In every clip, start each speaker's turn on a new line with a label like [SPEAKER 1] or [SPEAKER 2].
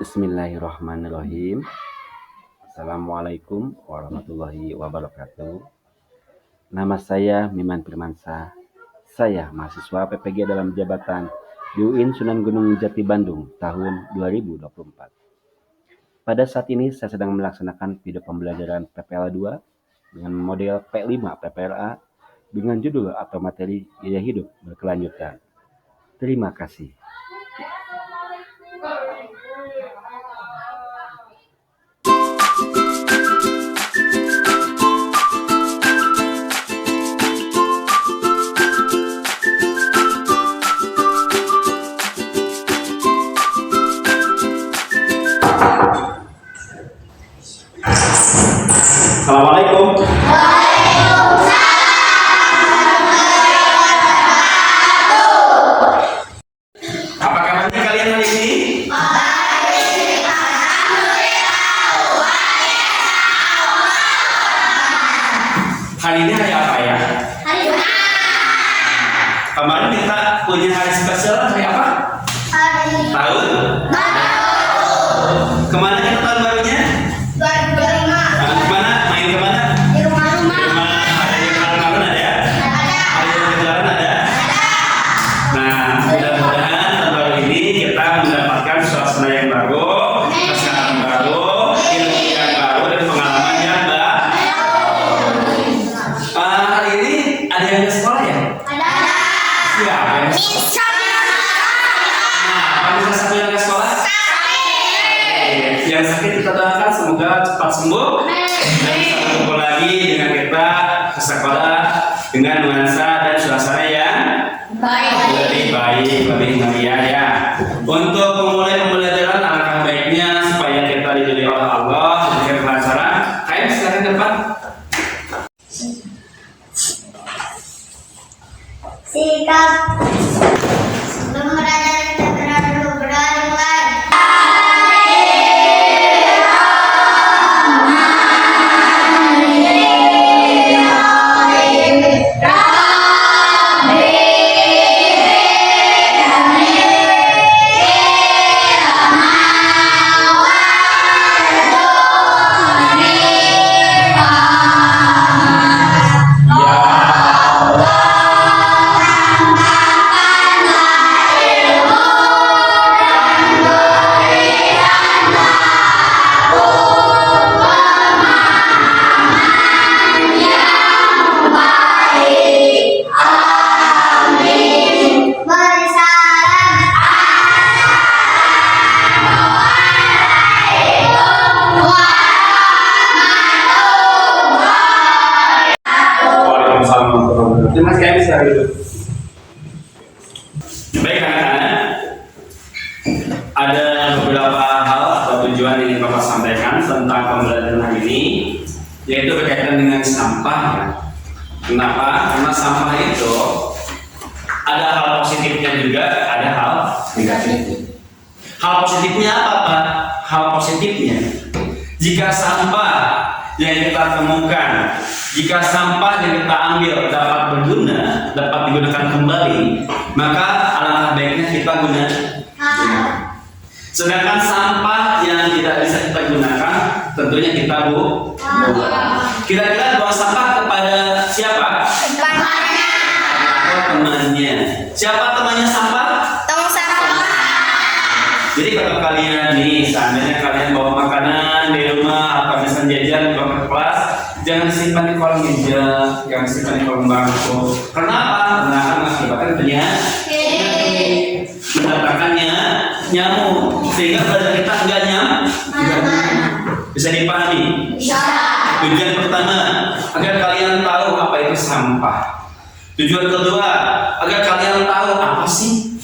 [SPEAKER 1] Bismillahirrahmanirrahim. Assalamualaikum warahmatullahi wabarakatuh. Nama saya Miman Firmansyah. Saya mahasiswa PPG dalam jabatan di UIN Sunan Gunung Jati Bandung tahun 2024. Pada saat ini saya sedang melaksanakan video pembelajaran PPLA 2 dengan model P5 PPLA dengan judul atau materi gaya hidup berkelanjutan. Terima kasih.
[SPEAKER 2] Assalamualaikum. Apa kabarnya kalian hari ini? Hari ini hari apa ya? Kemarin kita punya hari spesial hari apa? Tahun? Kemana kita tahun barunya? Kemana? Main kemana? Di rumah. Ada yang alun-alun ada ya? Ada yang keluaran ada? Nah, mudah-mudahan tahun baru ini kita mendapatkan suasana yang baru, kesehatan baru, ilmu yang baru, dan pengalaman yang baru. Hari ini ada yang ke sekolah ya? Ada. Siapa yang ke sekolah? Nah, bisa satu yang ke sekolah? Yang sakit kita doakan semoga cepat sembuh dan bisa berkumpul lagi dengan kita ke sekolah dengan nuansa dan suasana yang lebih baik, lebih meriah ya. Untuk memulai pembelajaran alangkah baiknya supaya kita diridhoi oleh Allah diberikan kelancaran. Kalian silakan ke depan.
[SPEAKER 3] Sikap sebelum belajar kita berdoa mulai.
[SPEAKER 2] Mas kalian bisa duduk. Baik anak-anak, ada beberapa hal atau tujuan yang ingin Bapak sampaikan tentang pembelajaran hari ini, yaitu berkaitan dengan sampah. Kenapa? Karena sampah itu ada hal positifnya juga, ada hal negatifnya. Hal positifnya apa, Pak? Hal positifnya, jika sampah yang kita temukan, jika sampah yang kita ambil dapat berguna, dapat digunakan kembali, maka alangkah baiknya kita gunakan. Sedangkan sampah yang tidak bisa kita gunakan, tentunya kita buang. Kira-kira buang sampah kepada siapa? Temannya. Siapa temannya sampah?
[SPEAKER 3] Tong sampah.
[SPEAKER 2] Jadi kalau kalian nih, seandainya kalian bawa makanan di rumah atau misalnya jajan bawa ke kelas, jangan disimpan di kolong meja, jangan disimpan di kolong bangku. Kenapa? Karena akan mengakibatkan penyakit, mendatangkannya nyamuk, sehingga badan kita enggak nyaman. Bisa dipahami?
[SPEAKER 3] Bisa.
[SPEAKER 2] Tujuan pertama, agar kalian tahu apa itu sampah. Tujuan kedua, agar kalian tahu apa sih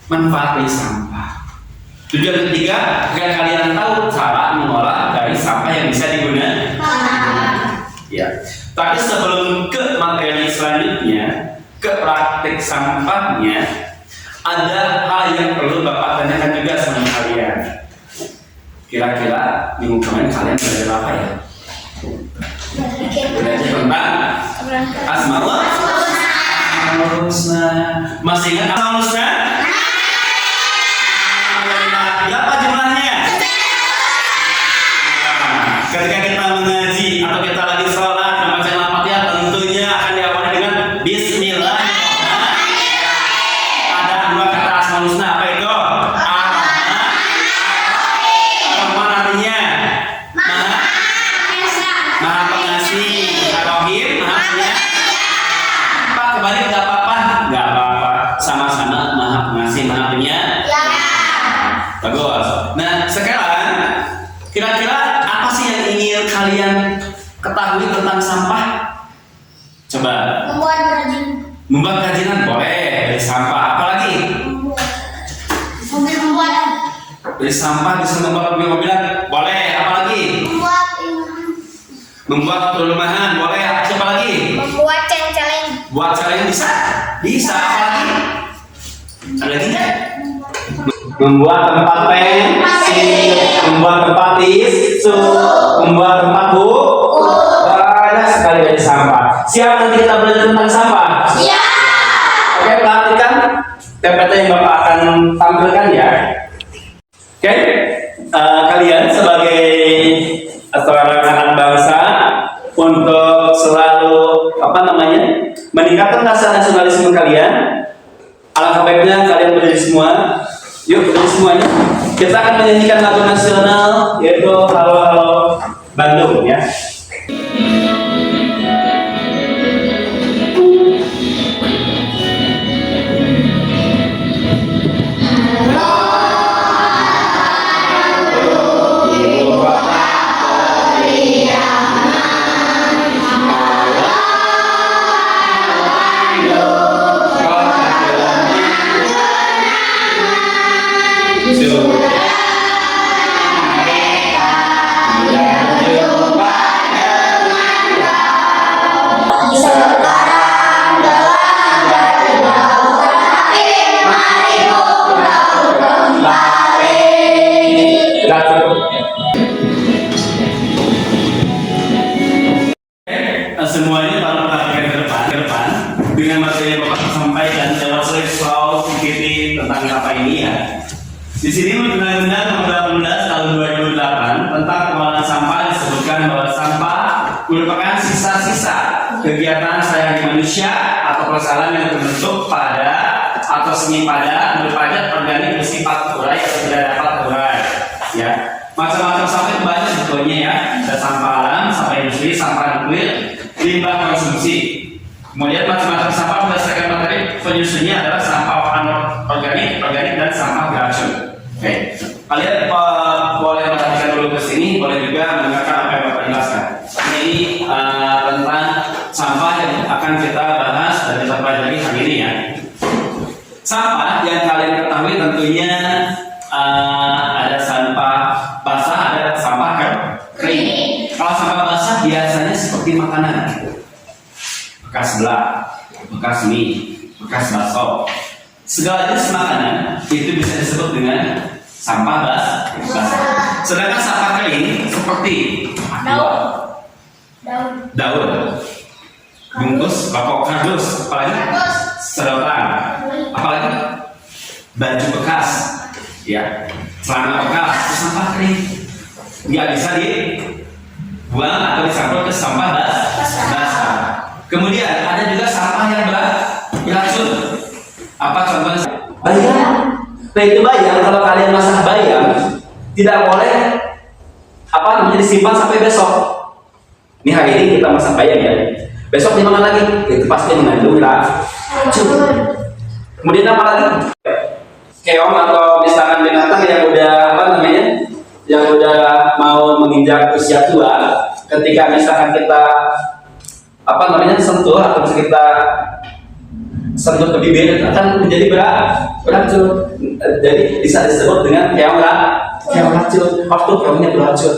[SPEAKER 2] manfaat dari sampah. Tujuan ketiga, agar kalian tahu cara mengolah dari sampah yang bisa digunakan. Ya. Tapi sebelum ke materi selanjutnya, ke praktik sampahnya, ada hal yang perlu Bapak tanyakan juga sama kalian. Kira-kira minggu kemarin kalian belajar apa ya? Belajar tentang Asmaul Husna. Masih ingat Asmaul Husna? Berapa jumlahnya? Bagus. Nah, sekarang kira-kira apa sih yang ingin kalian ketahui tentang sampah? Coba.
[SPEAKER 3] Membuat kerajinan.
[SPEAKER 2] Membuat kerajinan boleh dari sampah. Apalagi?
[SPEAKER 3] Mobil-mobilan.
[SPEAKER 2] Dari sampah bisa membuat mobil-mobilan boleh. Apalagi? Membuat perumahan boleh. Siapa lagi?
[SPEAKER 3] Membuat celeng-celeng.
[SPEAKER 2] Buat celeng bisa? Bisa. Apalagi? Ada lagi nggak? Membuat tempat pensil, membuat tempat tisu, membuat tempat buku. Banyak sekali dari sampah. Siap nanti kita belajar tentang sampah?
[SPEAKER 3] Siap.
[SPEAKER 2] Oke, perhatikan PPT yang Bapak akan tampilkan ya. Oke, kalian sebagai seorang anak bangsa untuk selalu meningkatkan rasa nasionalisme kalian, alangkah baiknya kalian berdiri semua. Yuk, berdiri semuanya. Kita akan menyanyikan lagu nasional yaitu Halo Halo Bandung ya. Semuanya kalau perhatikan ke depan dengan materi yang Bapak sampaikan dalam soal PPT tentang apa ini ya. Di sini Undang-Undang Nomor 18 Tahun 2008 tentang pengelolaan sampah disebutkan bahwa sampah merupakan sisa-sisa kegiatan sehari manusia atau kesalahan yang terbentuk pada atau semi padat berpadat organik bersifat terurai atau tidak dapat terurai. Ya, macam-macam sampah itu banyak sebetulnya ya. Ada sampah alam, sampah industri, sampah nuklir, limbah konsumsi. Kemudian macam-macam sampah berdasarkan materi penyusunnya adalah sampah organik, dan sampah beracun. Oke, kalian boleh perhatikan dulu ke sini, boleh juga mendengarkan apa yang Bapak jelaskan. Ini tentang sampah yang akan kita bahas dan kita pelajari hari ini ya. Sampah yang kalian ketahui tentunya ada sampah basah, ada sampah kering. Kalau sampah basah biasanya seperti makanan, bekas belah, bekas mie, bekas bakso, segala jenis makanan itu bisa disebut dengan sampah basah. Sedangkan sampah kering seperti daun, bungkus, rokok kardus, apalagi sedotan, apalagi baju bekas, ya, celana bekas, itu sampah kering, nggak bisa dibuang atau dicampur ke sampah basah. Kemudian ada juga sampah yang beracun. Apa contohnya? Bayam. Nah itu bayam, kalau kalian masak bayam tidak boleh disimpan sampai besok. Ini hari ini kita masak bayam ya. Besok dimakan lagi, itu pasti mengandung racun. Kemudian apa lagi? Keong atau misalkan binatang yang udah mau menginjak usia tua, ketika misalkan kita sentuh atau bisa kita sentuh ke bibir akan menjadi beracun. Jadi bisa disebut dengan keong racun. Waktu keongnya beracun.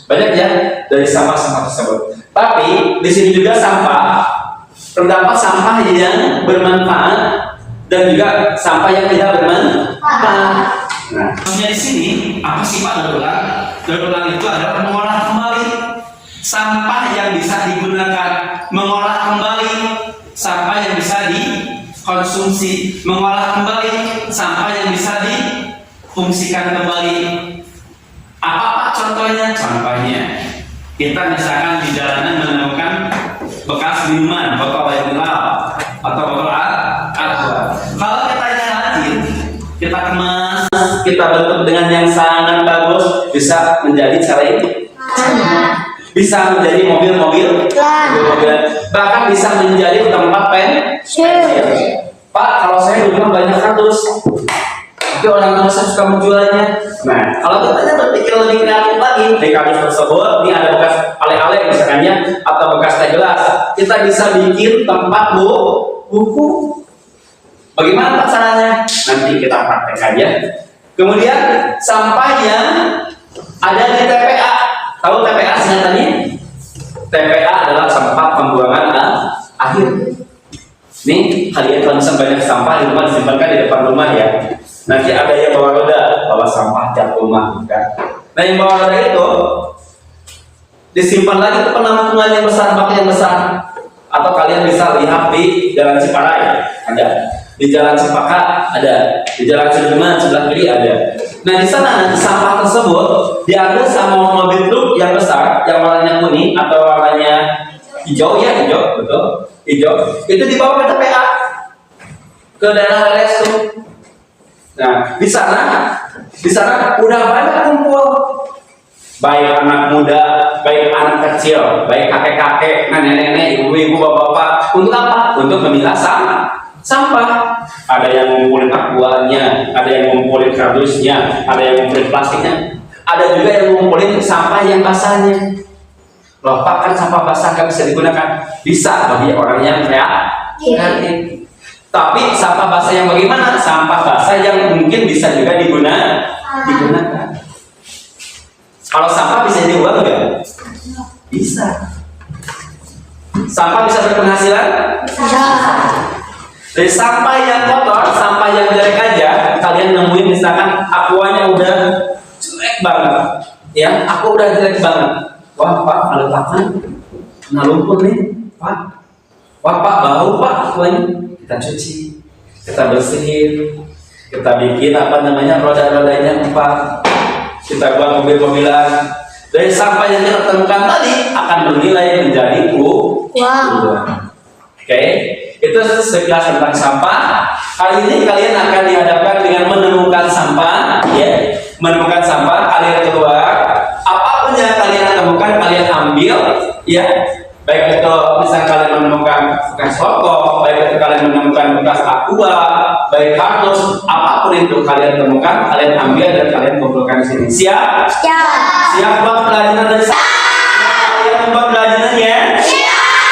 [SPEAKER 2] Banyak ya dari sampah-sampah tersebut. Tapi di sini juga terdapat sampah yang bermanfaat dan juga sampah yang tidak bermanfaat. Nah, maksudnya di sini apa sih Pak daur ulang? Daur ulang itu adalah mengolah kembali sampah yang bisa digunakan, mengolah kembali sampah yang bisa dikonsumsi, mengolah kembali sampah yang bisa difungsikan kembali. Apa Pak contohnya? Contohnya kita misalkan di jalanan menemukan bekas minuman, botol air mineral atau botol aqua. Kalau kita rajin, kita kemas, kita bentuk dengan yang sangat bagus, bisa menjadi bisa menjadi mobil-mobil, bahkan bisa menjadi tempat pensil. Pak, kalau saya di rumah banyak kardus, tapi orang tua saya suka menjualnya. Nah, kalau kita berpikir lebih kreatif lagi, di kardus tersebut ini ada bekas ale-ale misalnya atau bekas teh gelas, kita bisa bikin tempat buku. Bagaimana Pak caranya? Nanti kita praktek aja. Kemudian sampah yang ada di TPA. Tahu TPA singkatannya? TPA adalah tempat pembuangan akhir. Nih, kalian kalau misalnya banyak sampah di rumah disimpankan di depan rumah ya. Nanti ada yang bawa roda, bawa sampah tiap rumah, kan? Nah, yang bawa roda itu disimpan lagi ke penampungan yang besar, bak yang besar. Atau kalian bisa lihat di Jalan Ciparai, ada. Di Jalan Cempaka ada, di Jalan Sudirman sebelah kiri ada. Nah, di sana nanti sampah tersebut diambil sama mobil truk yang besar, yang warnanya kuning atau warnanya hijau, ya hijau, betul, hijau. Itu dibawa ke TPA, ke daerah Leles tuh. Nah, di sana udah banyak kumpul, baik anak muda, baik anak kecil, baik kakek-kakek, nenek-nenek, ibu-ibu, bapak-bapak. Untuk apa? Untuk memilah sampah. Ada yang ngumpulin aquanya, ada yang ngumpulin kardusnya, ada yang ngumpulin plastiknya, ada juga yang ngumpulin sampah yang basahnya. Loh, Pak, kan sampah basah nggak bisa digunakan? Bisa bagi orang yang kreatif. Tapi sampah basah yang bagaimana? Sampah basah yang mungkin bisa juga digunakan. Kalau sampah bisa dibuang nggak? Bisa. Sampah bisa berpenghasilan?
[SPEAKER 3] Bisa.
[SPEAKER 2] Dari sampah yang kotor, sampah yang jelek aja, kalian nemuin misalkan aquanya udah jelek banget, ya, aku udah jelek banget. Wah Pak, ada pakan, kena lumpur nih, Pak. Wah Pak, bau Pak aquanya. Kita cuci, kita bersihin, kita bikin roda-rodanya Pak. Kita buang mobil-mobilan. Dari sampah yang kita temukan tadi akan bernilai menjadi uang. Oke, itu sekilas tentang sampah. Kali ini kalian akan dihadapkan dengan menemukan sampah, ya. Menemukan sampah, kalian keluar. Apapun yang kalian temukan, kalian ambil, ya. Baik itu misalnya kalian menemukan bekas rokok, baik itu kalian menemukan bekas aqua, baik kardus, apapun itu kalian temukan, kalian ambil dan kalian kumpulkan di sini. Siap? Siap buat pelajaran dari saya? Kalian membuat pelajarannya?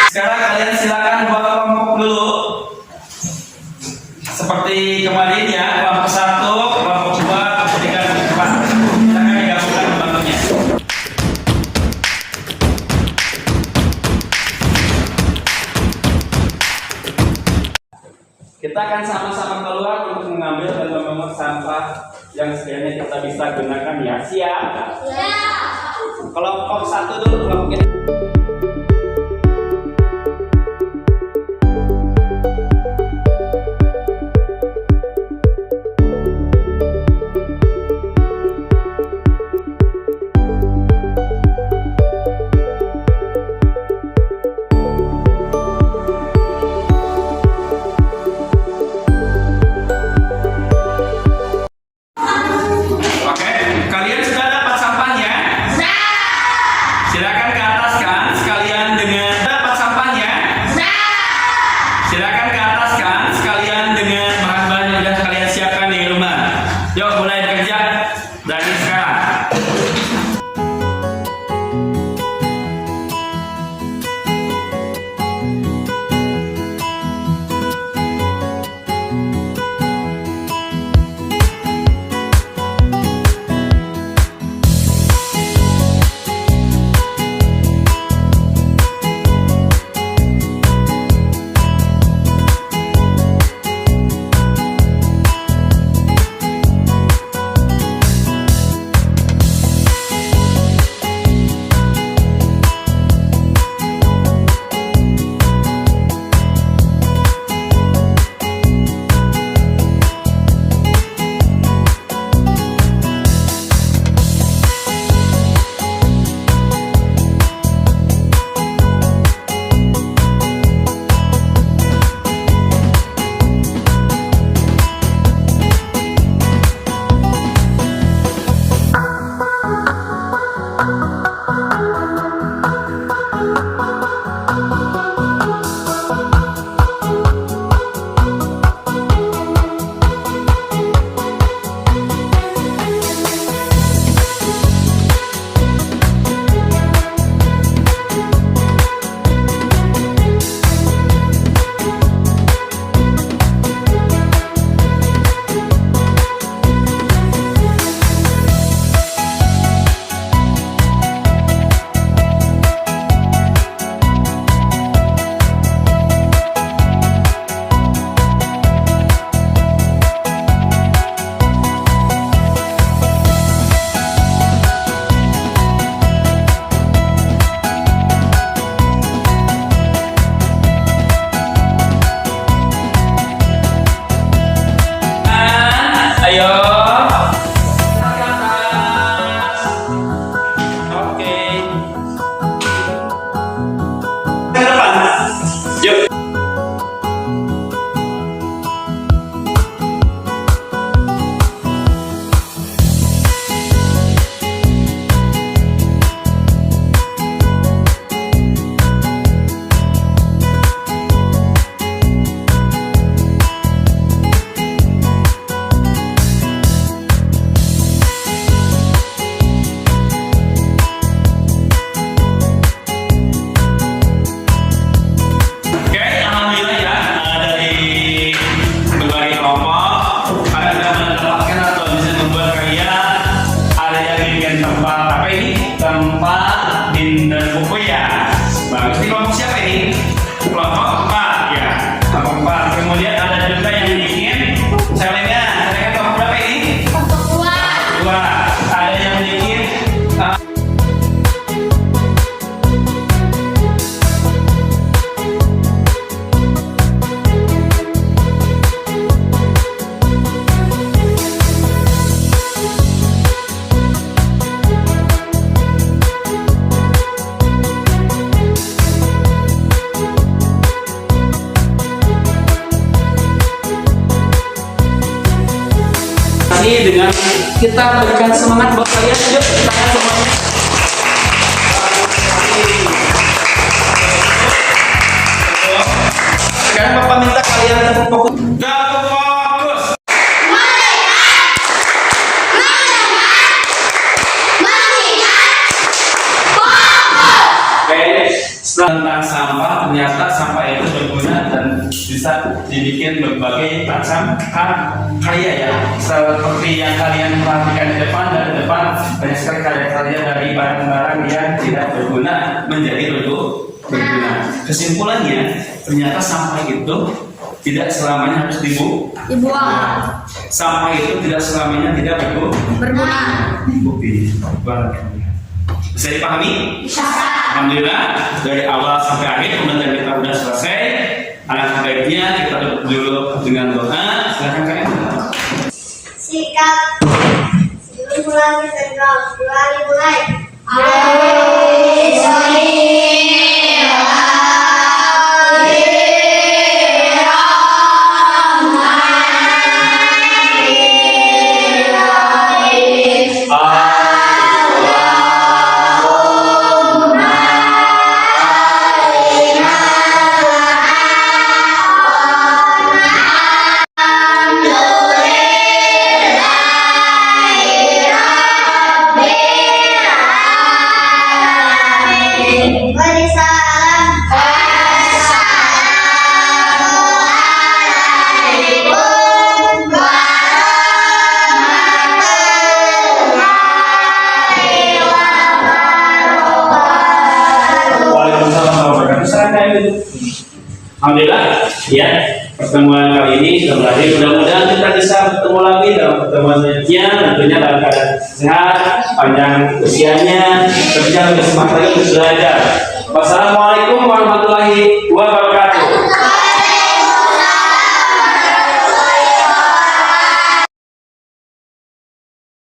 [SPEAKER 2] Sekarang kalian silakan buat kelompok dulu. Seperti kemarin ya, kelompok 1, kelompok 2, kelompok 3, kelompok 4. Silakan digabungkan pembantunya. Kita akan sama-sama keluar untuk mengambil dan memungut sampah yang sekiranya kita bisa gunakan ya. Siap? Kelompok 1 dulu, kelompok ini. kita berikan semangat buat kalian. Yuk, tangan semuanya. Sekarang Bapak minta kalian tepuk fokus. Tepuk fokus. Oke, tentang sampah, ternyata sampah itu berguna dan bisa dibikin berbagai macam karya ya. Seperti yang kalian perhatikan di depan, banyak sekali karya-karya dari barang-barang yang tidak berguna menjadi berguna. Kesimpulannya, ternyata sampah itu tidak selamanya harus
[SPEAKER 3] Dibuang.
[SPEAKER 2] sampah itu tidak selamanya tidak
[SPEAKER 3] Berguna.
[SPEAKER 2] bukti barang. Bisa dipahami?
[SPEAKER 3] Bisa.
[SPEAKER 2] Alhamdulillah dari awal sampai akhir penelitian kita sudah selesai. Alangkah baiknya kita tutup dulu dengan doa. Silakan kalian.
[SPEAKER 3] Sikap. Sebelum pulang kita mulai.
[SPEAKER 2] Alhamdulillah ya, pertemuan kali ini sudah berakhir. Mudah-mudahan kita bisa bertemu lagi dalam pertemuan selanjutnya, tentunya dalam keadaan sehat, panjang usianya, tentunya lebih semangat lagi untuk belajar. Wassalamualaikum warahmatullahi wabarakatuh.